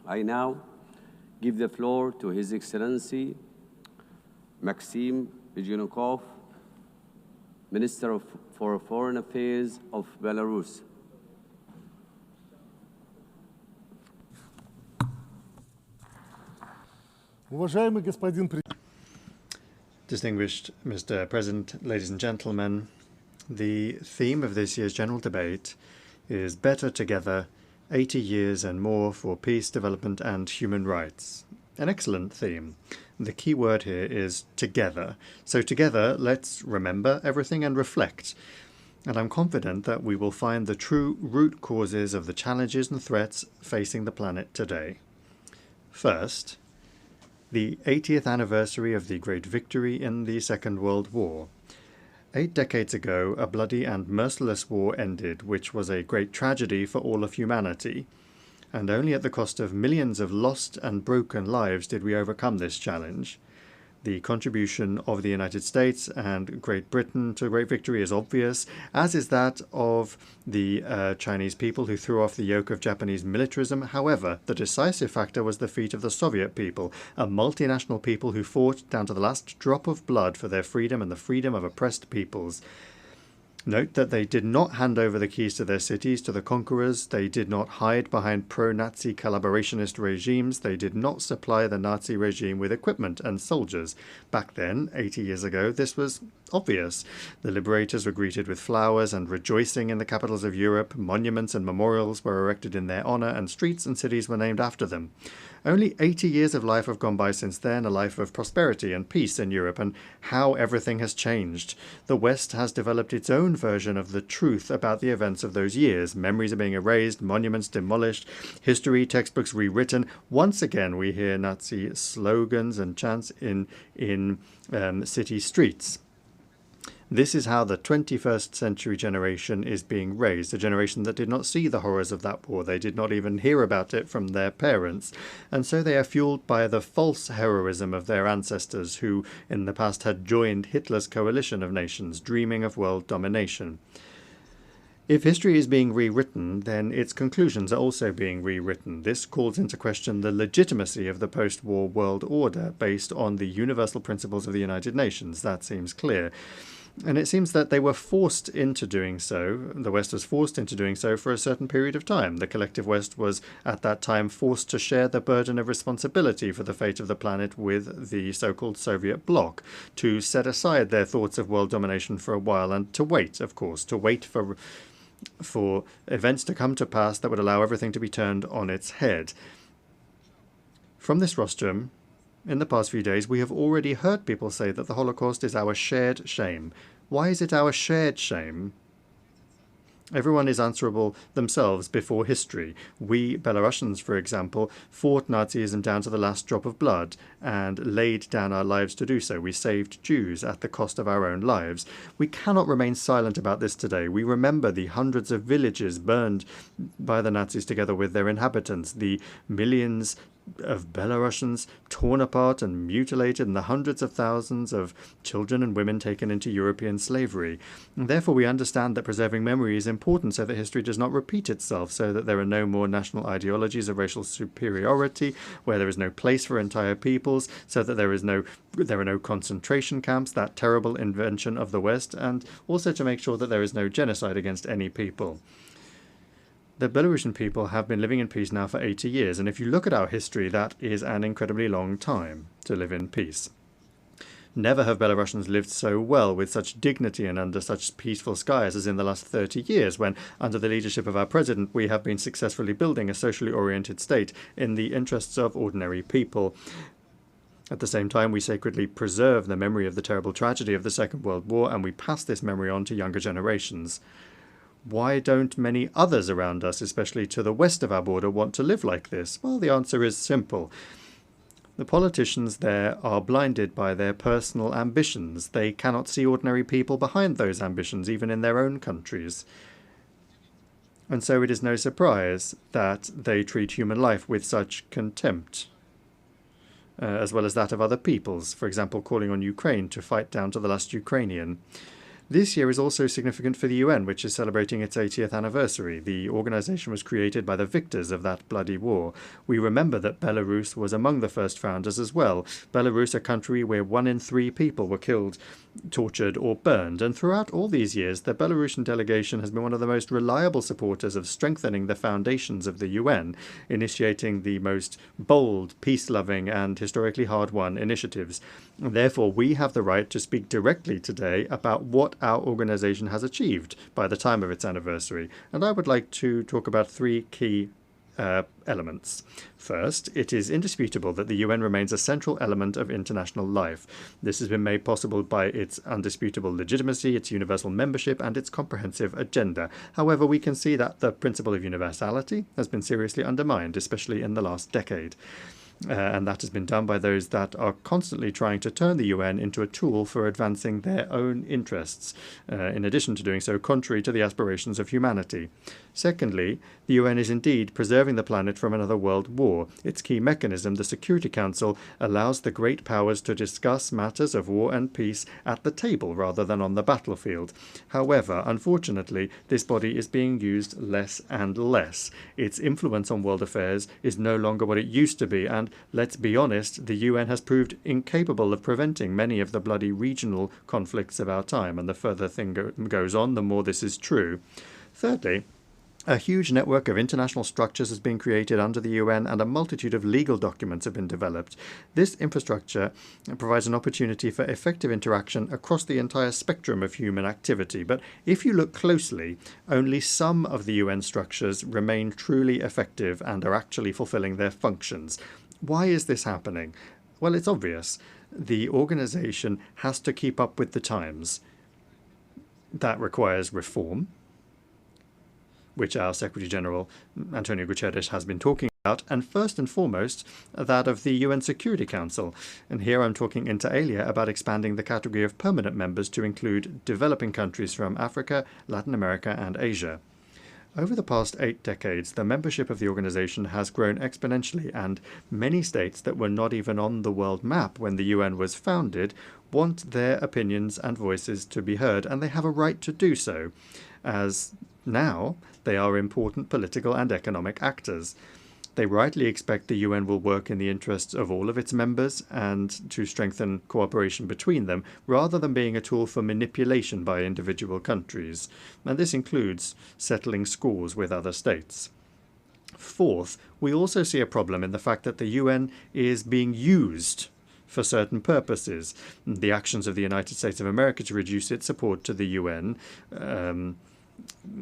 I now give the floor to His Excellency Maxim Ryzhenkov, Minister for Foreign Affairs of Belarus. Distinguished Mr. President, ladies and gentlemen, the theme of this year's general debate is Better Together, 80 Years and More for Peace, Development and Human Rights. An excellent theme. The key word here is together. So together, let's remember everything and reflect. And I'm confident that we will find the true root causes of the challenges and threats facing the planet today. First, the 80th anniversary of the great victory in the Second World War. 8 decades ago, a bloody and merciless war ended, which was a great tragedy for all of humanity. And only at the cost of millions of lost and broken lives did we overcome this challenge. The contribution of the United States and Great Britain to great victory is obvious, as is that of the Chinese people who threw off the yoke of Japanese militarism. However, the decisive factor was the feat of the Soviet people, a multinational people who fought down to the last drop of blood for their freedom and the freedom of oppressed peoples. Note that they did not hand over the keys to their cities to the conquerors, they did not hide behind pro-Nazi collaborationist regimes, they did not supply the Nazi regime with equipment and soldiers. Back then, 80 years ago, this was obvious. The liberators were greeted with flowers and rejoicing in the capitals of Europe, monuments and memorials were erected in their honour, and streets and cities were named after them. Only 80 years of life have gone by since then, a life of prosperity and peace in Europe, and how everything has changed. The West has developed its own version of the truth about the events of those years. Memories are being erased, monuments demolished, history textbooks rewritten. Once again, we hear Nazi slogans and chants in city streets. This is how the 21st century generation is being raised, a generation that did not see the horrors of that war. They did not even hear about it from their parents. And so they are fueled by the false heroism of their ancestors who in the past had joined Hitler's coalition of nations, dreaming of world domination. If history is being rewritten, then its conclusions are also being rewritten. This calls into question the legitimacy of the post-war world order based on the universal principles of the United Nations. That seems clear. And it seems that they were forced into doing so. The West was forced into doing so for a certain period of time. The collective West was at that time forced to share the burden of responsibility for the fate of the planet with the so-called Soviet bloc, to set aside their thoughts of world domination for a while and to wait, of course, to wait for events to come to pass that would allow everything to be turned on its head. From this rostrum, in the past few days, we have already heard people say that the Holocaust is our shared shame. Why is it our shared shame? Everyone is answerable themselves before history. We, Belarusians, for example, fought Nazism down to the last drop of blood and laid down our lives to do so. We saved Jews at the cost of our own lives. We cannot remain silent about this today. We remember the hundreds of villages burned by the Nazis together with their inhabitants, the millions of Belarusians torn apart and mutilated, and the hundreds of thousands of children and women taken into European slavery. And therefore we understand that preserving memory is important so that history does not repeat itself, so that there are no more national ideologies of racial superiority, where there is no place for entire peoples, so that there are no concentration camps, that terrible invention of the West, and also to make sure that there is no genocide against any people. The Belarusian people have been living in peace now for 80 years, and if you look at our history, that is an incredibly long time to live in peace. Never have Belarusians lived so well, with such dignity and under such peaceful skies as in the last 30 years, when, under the leadership of our president, we have been successfully building a socially oriented state in the interests of ordinary people. At the same time, we sacredly preserve the memory of the terrible tragedy of the Second World War, and we pass this memory on to younger generations. Why don't many others around us, especially to the west of our border, want to live like this? Well, the answer is simple. The politicians there are blinded by their personal ambitions. They cannot see ordinary people behind those ambitions, even in their own countries. And so it is no surprise that they treat human life with such contempt, as well as that of other peoples, for example, calling on Ukraine to fight down to the last Ukrainian. This year is also significant for the UN, which is celebrating its 80th anniversary. The organization was created by the victors of that bloody war. We remember that Belarus was among the first founders as well. Belarus, a country where 1 in 3 people were killed, tortured or burned. And throughout all these years, the Belarusian delegation has been one of the most reliable supporters of strengthening the foundations of the UN, initiating the most bold, peace-loving and historically hard-won initiatives. Therefore, we have the right to speak directly today about what our organization has achieved by the time of its anniversary. And I would like to talk about 3 key elements. First, it is indisputable that the UN remains a central element of international life. This has been made possible by its undisputable legitimacy, its universal membership, and its comprehensive agenda. However, we can see that the principle of universality has been seriously undermined, especially in the last decade. And that has been done by those that are constantly trying to turn the UN into a tool for advancing their own interests, in addition to doing so contrary to the aspirations of humanity. Secondly, the UN is indeed preserving the planet from another world war. Its key mechanism, the Security Council, allows the great powers to discuss matters of war and peace at the table rather than on the battlefield. However, unfortunately, this body is being used less and less. Its influence on world affairs is no longer what it used to be, and let's be honest, the UN has proved incapable of preventing many of the bloody regional conflicts of our time, and the further thing goes on, the more this is true. Thirdly, a huge network of international structures has been created under the UN, and a multitude of legal documents have been developed. This infrastructure provides an opportunity for effective interaction across the entire spectrum of human activity. But if you look closely, only some of the UN structures remain truly effective and are actually fulfilling their functions. Why is this happening? Well, it's obvious. The organization has to keep up with the times. That requires reform, which our Secretary General Antonio Guterres has been talking about, and first and foremost, that of the UN Security Council. And here I'm talking inter alia about expanding the category of permanent members to include developing countries from Africa, Latin America, and Asia. Over the past 8 decades, the membership of the organization has grown exponentially, and many states that were not even on the world map when the UN was founded want their opinions and voices to be heard, and they have a right to do so, as now they are important political and economic actors. They rightly expect the UN will work in the interests of all of its members and to strengthen cooperation between them, rather than being a tool for manipulation by individual countries. And this includes settling scores with other states. Fourth, we also see a problem in the fact that the UN is being used for certain purposes. The actions of the United States of America to reduce its support to the UN,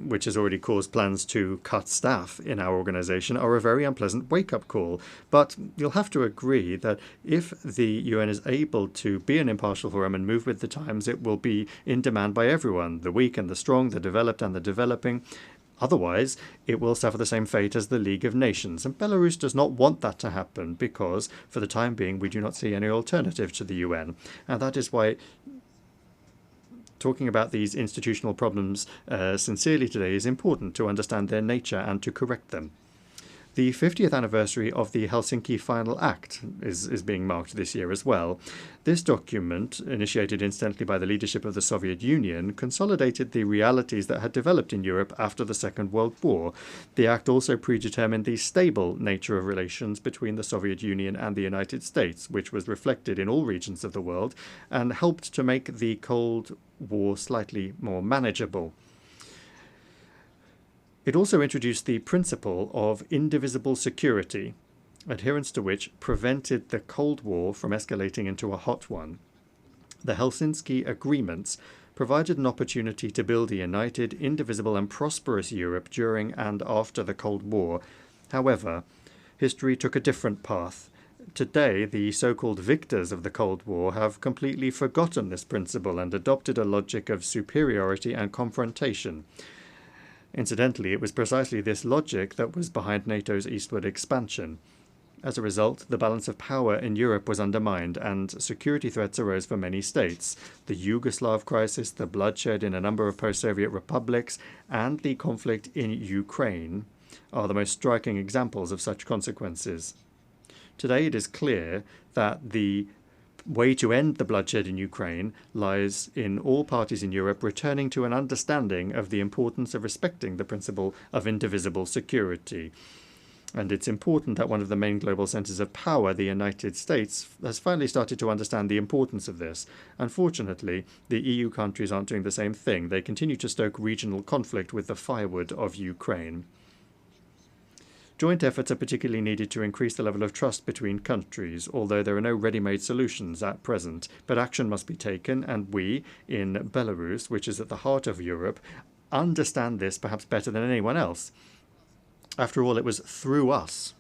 which has already caused plans to cut staff in our organization, are a very unpleasant wake-up call. But you'll have to agree that if the UN is able to be an impartial forum and move with the times, it will be in demand by everyone, the weak and the strong, the developed and the developing. Otherwise, it will suffer the same fate as the League of Nations. And Belarus does not want that to happen because, for the time being, we do not see any alternative to the UN. And that is why talking about these institutional problems sincerely today is important to understand their nature and to correct them. The 50th anniversary of the Helsinki Final Act is being marked this year as well. This document, initiated incidentally by the leadership of the Soviet Union, consolidated the realities that had developed in Europe after the Second World War. The act also predetermined the stable nature of relations between the Soviet Union and the United States, which was reflected in all regions of the world, and helped to make the Cold War slightly more manageable. It also introduced the principle of indivisible security, adherence to which prevented the Cold War from escalating into a hot one. The Helsinki Agreements provided an opportunity to build a united, indivisible and prosperous Europe during and after the Cold War. However, history took a different path. Today, the so-called victors of the Cold War have completely forgotten this principle and adopted a logic of superiority and confrontation. Incidentally, it was precisely this logic that was behind NATO's eastward expansion. As a result, the balance of power in Europe was undermined, and security threats arose for many states. The Yugoslav crisis, the bloodshed in a number of post-Soviet republics, and the conflict in Ukraine are the most striking examples of such consequences. Today it is clear that the way to end the bloodshed in Ukraine lies in all parties in Europe returning to an understanding of the importance of respecting the principle of indivisible security. And it's important that one of the main global centers of power, the United States, has finally started to understand the importance of this. Unfortunately, the EU countries aren't doing the same thing. They continue to stoke regional conflict with the firewood of Ukraine. Joint efforts are particularly needed to increase the level of trust between countries, although there are no ready-made solutions at present. But action must be taken, and we, in Belarus, which is at the heart of Europe, understand this perhaps better than anyone else. After all, it was through us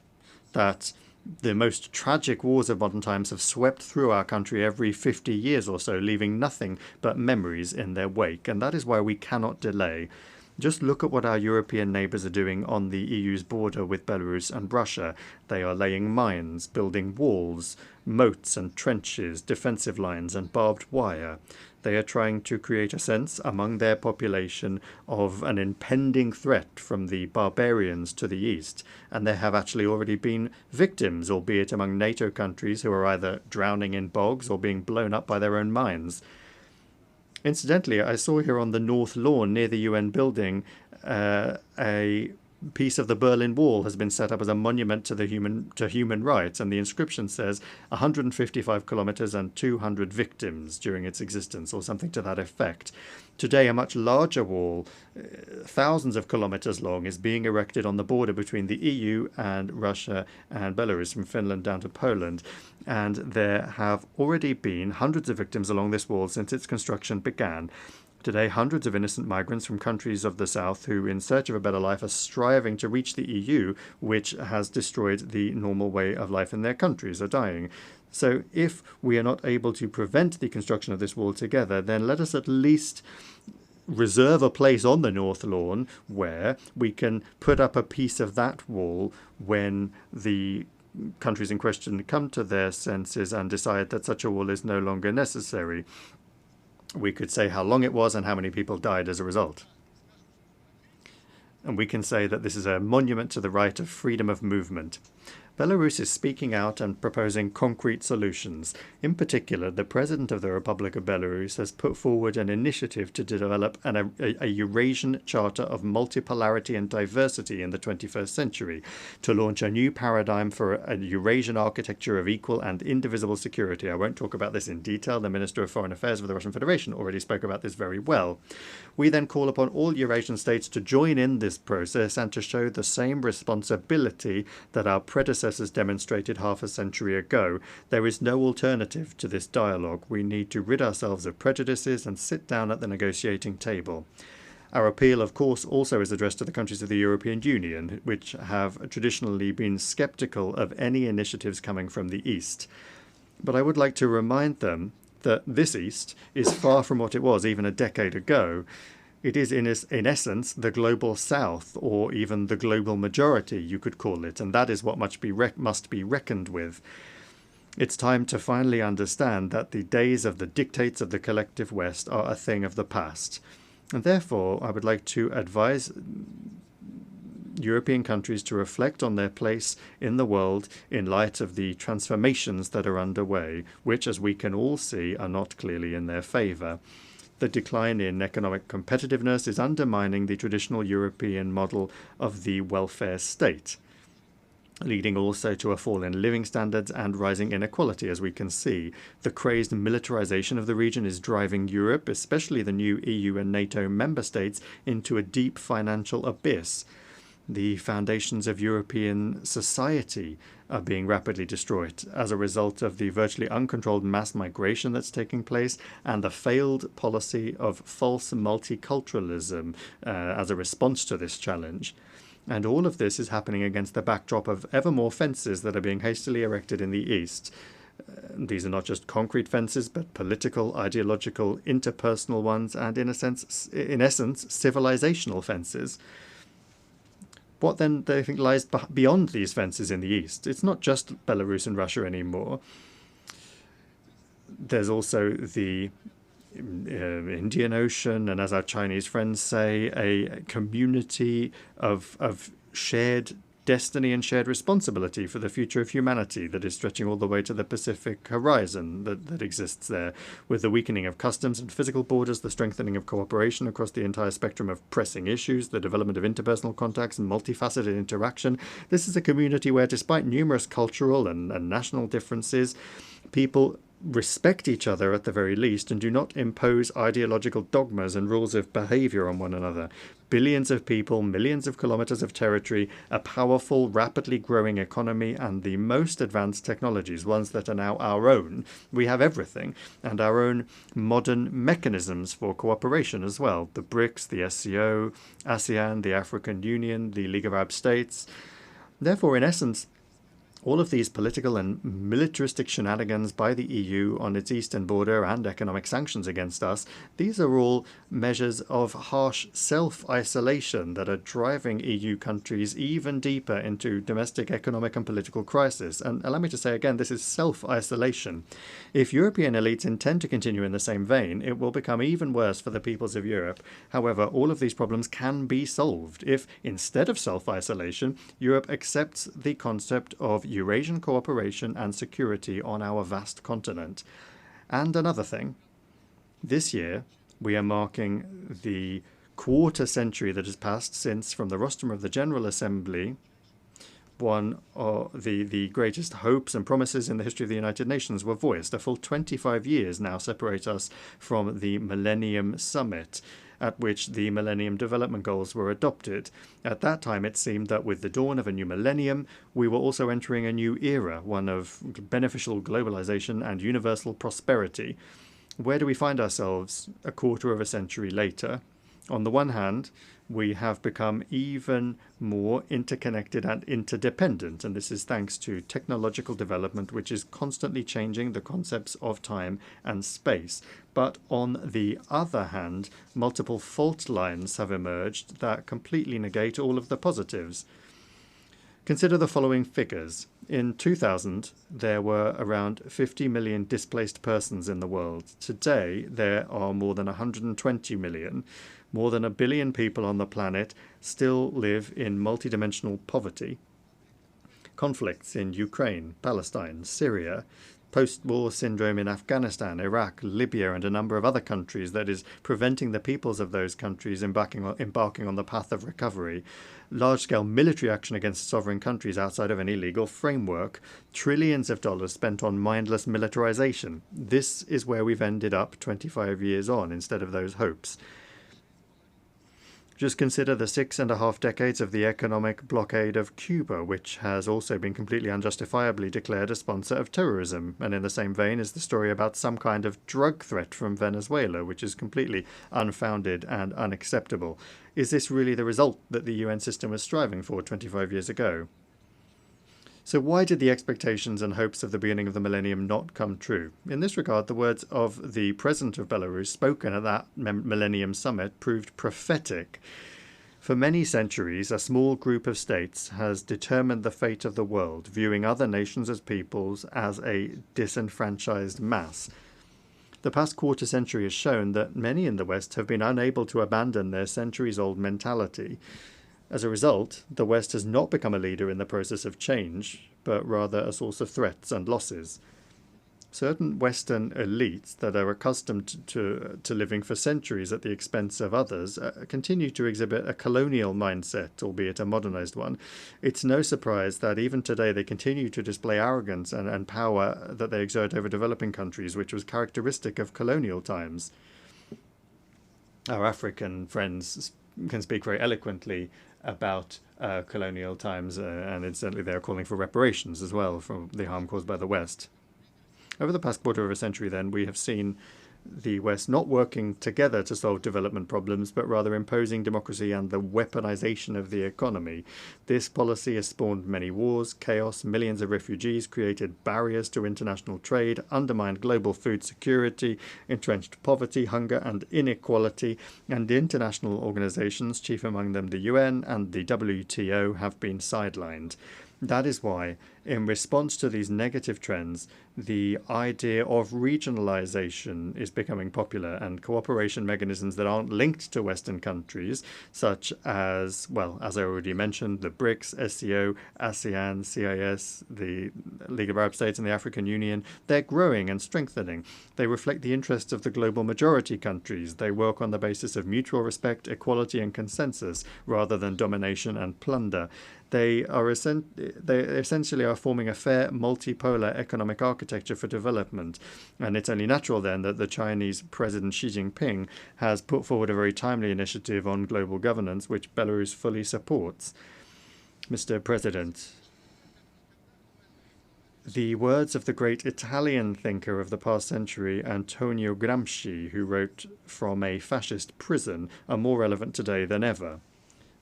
that the most tragic wars of modern times have swept through our country every 50 years or so, leaving nothing but memories in their wake. And that is why we cannot delay. Just look at what our European neighbours are doing on the EU's border with Belarus and Russia. They are laying mines, building walls, moats and trenches, defensive lines and barbed wire. They are trying to create a sense among their population of an impending threat from the barbarians to the east, and there have actually already been victims, albeit among NATO countries who are either drowning in bogs or being blown up by their own mines. Incidentally, I saw here on the North Lawn near the UN building a piece of the Berlin Wall has been set up as a monument to human rights, and the inscription says 155 kilometers and 200 victims during its existence, or something to that effect. Today, a much larger wall, thousands of kilometers long, is being erected on the border between the EU and Russia and Belarus, from Finland down to Poland. And there have already been hundreds of victims along this wall since its construction began. Today, hundreds of innocent migrants from countries of the south who, in search of a better life, are striving to reach the EU, which has destroyed the normal way of life in their countries, are dying. So if we are not able to prevent the construction of this wall together, then let us at least reserve a place on the North Lawn where we can put up a piece of that wall when the countries in question come to their senses and decide that such a wall is no longer necessary. We could say how long it was and how many people died as a result. And we can say that this is a monument to the right of freedom of movement. Belarus is speaking out and proposing concrete solutions. In particular, the President of the Republic of Belarus has put forward an initiative to develop a Eurasian Charter of Multipolarity and Diversity in the 21st century, to launch a new paradigm for a Eurasian architecture of equal and indivisible security. I won't talk about this in detail. The Minister of Foreign Affairs of the Russian Federation already spoke about this very well. We then call upon all Eurasian states to join in this process and to show the same responsibility that our predecessors demonstrated half a century ago. There is no alternative to this dialogue. We need to rid ourselves of prejudices and sit down at the negotiating table. Our appeal, of course, also is addressed to the countries of the European Union, which have traditionally been sceptical of any initiatives coming from the East. But I would like to remind them that this East is far from what it was even a decade ago. It is, in essence, the global South, or even the global majority, you could call it, and that is what must be reckoned with. It's time to finally understand that the days of the dictates of the collective West are a thing of the past. And therefore, I would like to advise European countries to reflect on their place in the world in light of the transformations that are underway, which, as we can all see, are not clearly in their favour. The decline in economic competitiveness is undermining the traditional European model of the welfare state, leading also to a fall in living standards and rising inequality, as we can see. The crazed militarization of the region is driving Europe, especially the new EU and NATO member states, into a deep financial abyss. The foundations of European society are being rapidly destroyed as a result of the virtually uncontrolled mass migration that's taking place and the failed policy of false multiculturalism as a response to this challenge. And all of this is happening against the backdrop of ever more fences that are being hastily erected in the East. These are not just concrete fences, but political, ideological, interpersonal ones, and in essence, civilizational fences. What then do they think lies beyond these fences in the East? It's not just Belarus and Russia anymore. There's also the Indian Ocean, and as our Chinese friends say, a community of shared destiny and shared responsibility for the future of humanity that is stretching all the way to the Pacific horizon that exists there, with the weakening of customs and physical borders, the strengthening of cooperation across the entire spectrum of pressing issues, the development of interpersonal contacts and multifaceted interaction. This is a community where, despite numerous cultural and national differences, people respect each other at the very least and do not impose ideological dogmas and rules of behavior on one another. Billions of people, millions of kilometers of territory, a powerful, rapidly growing economy, and the most advanced technologies, ones that are now our own. We have everything, and our own modern mechanisms for cooperation as well. The BRICS, the SCO, ASEAN, the African Union, the League of Arab States. Therefore, in essence, all of these political and militaristic shenanigans by the EU on its eastern border and economic sanctions against us, these are all measures of harsh self-isolation that are driving EU countries even deeper into domestic economic and political crisis. And allow me to say again, this is self-isolation. If European elites intend to continue in the same vein, it will become even worse for the peoples of Europe. However, all of these problems can be solved if, instead of self-isolation, Europe accepts the concept of Eurasian cooperation and security on our vast continent. And another thing, this year we are marking the quarter century that has passed since, from the rostrum of the General Assembly, one of the greatest hopes and promises in the history of the United Nations were voiced. A full 25 years now separate us from the Millennium Summit, at which the Millennium Development Goals were adopted. At that time, it seemed that with the dawn of a new millennium, we were also entering a new era, one of beneficial globalization and universal prosperity. Where do we find ourselves a quarter of a century later? On the one hand, we have become even more interconnected and interdependent, and this is thanks to technological development, which is constantly changing the concepts of time and space. But on the other hand, multiple fault lines have emerged that completely negate all of the positives. Consider the following figures. In 2000, there were around 50 million displaced persons in the world. Today, there are more than 120 million. More than 1 billion people on the planet still live in multidimensional poverty. Conflicts in Ukraine, Palestine, Syria, post-war syndrome in Afghanistan, Iraq, Libya, and a number of other countries that is preventing the peoples of those countries embarking on the path of recovery. Large-scale military action against sovereign countries outside of any legal framework. Trillions of dollars spent on mindless militarization. This is where we've ended up 25 years on instead of those hopes. Just consider the 6.5 decades of the economic blockade of Cuba, which has also been completely unjustifiably declared a sponsor of terrorism. And in the same vein is the story about some kind of drug threat from Venezuela, which is completely unfounded and unacceptable. Is this really the result that the UN system was striving for 25 years ago? So why did the expectations and hopes of the beginning of the millennium not come true? In this regard, the words of the president of Belarus spoken at that Millennium Summit proved prophetic. For many centuries, a small group of states has determined the fate of the world, viewing other nations as peoples as a disenfranchised mass. The past quarter century has shown that many in the West have been unable to abandon their centuries-old mentality. As a result, the West has not become a leader in the process of change, but rather a source of threats and losses. Certain Western elites that are accustomed to living for centuries at the expense of others continue to exhibit a colonial mindset, albeit a modernized one. It's no surprise that even today they continue to display arrogance and power that they exert over developing countries, which was characteristic of colonial times. Our African friends can speak very eloquently about colonial times, and incidentally they are calling for reparations as well for the harm caused by the West. Over the past quarter of a century, then, we have seen the West not working together to solve development problems, but rather imposing democracy and the weaponization of the economy. This policy has spawned many wars, chaos, millions of refugees, created barriers to international trade, undermined global food security, entrenched poverty, hunger, and inequality, and international organizations, chief among them the UN and the WTO, have been sidelined. That is why, in response to these negative trends, the idea of regionalization is becoming popular, and cooperation mechanisms that aren't linked to Western countries, such as, well, as I already mentioned, the BRICS, SCO, ASEAN, CIS, the League of Arab States and the African Union, they're growing and strengthening. They reflect the interests of the global majority countries. They work on the basis of mutual respect, equality and consensus, rather than domination and plunder. They essentially are forming a fair multipolar economic architecture for development. And it's only natural then that the Chinese President Xi Jinping has put forward a very timely initiative on global governance, which Belarus fully supports. Mr. President, the words of the great Italian thinker of the past century, Antonio Gramsci, who wrote "From a fascist prison," are more relevant today than ever.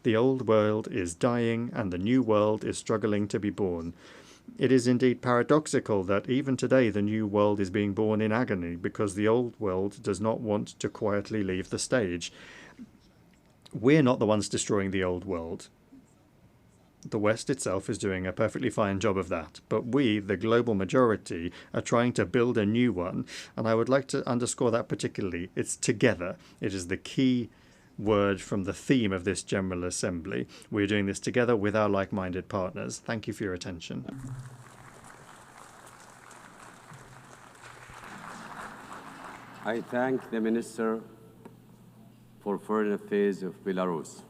The old world is dying, and the new world is struggling to be born. It is indeed paradoxical that even today the new world is being born in agony, because the old world does not want to quietly leave the stage. We're not the ones destroying the old world. The West itself is doing a perfectly fine job of that, but we, the global majority, are trying to build a new one, and I would like to underscore that particularly. It's together. It is the key word from the theme of this General Assembly. We're doing this together with our like-minded partners. Thank you for your attention. I thank the Minister for Foreign Affairs of Belarus.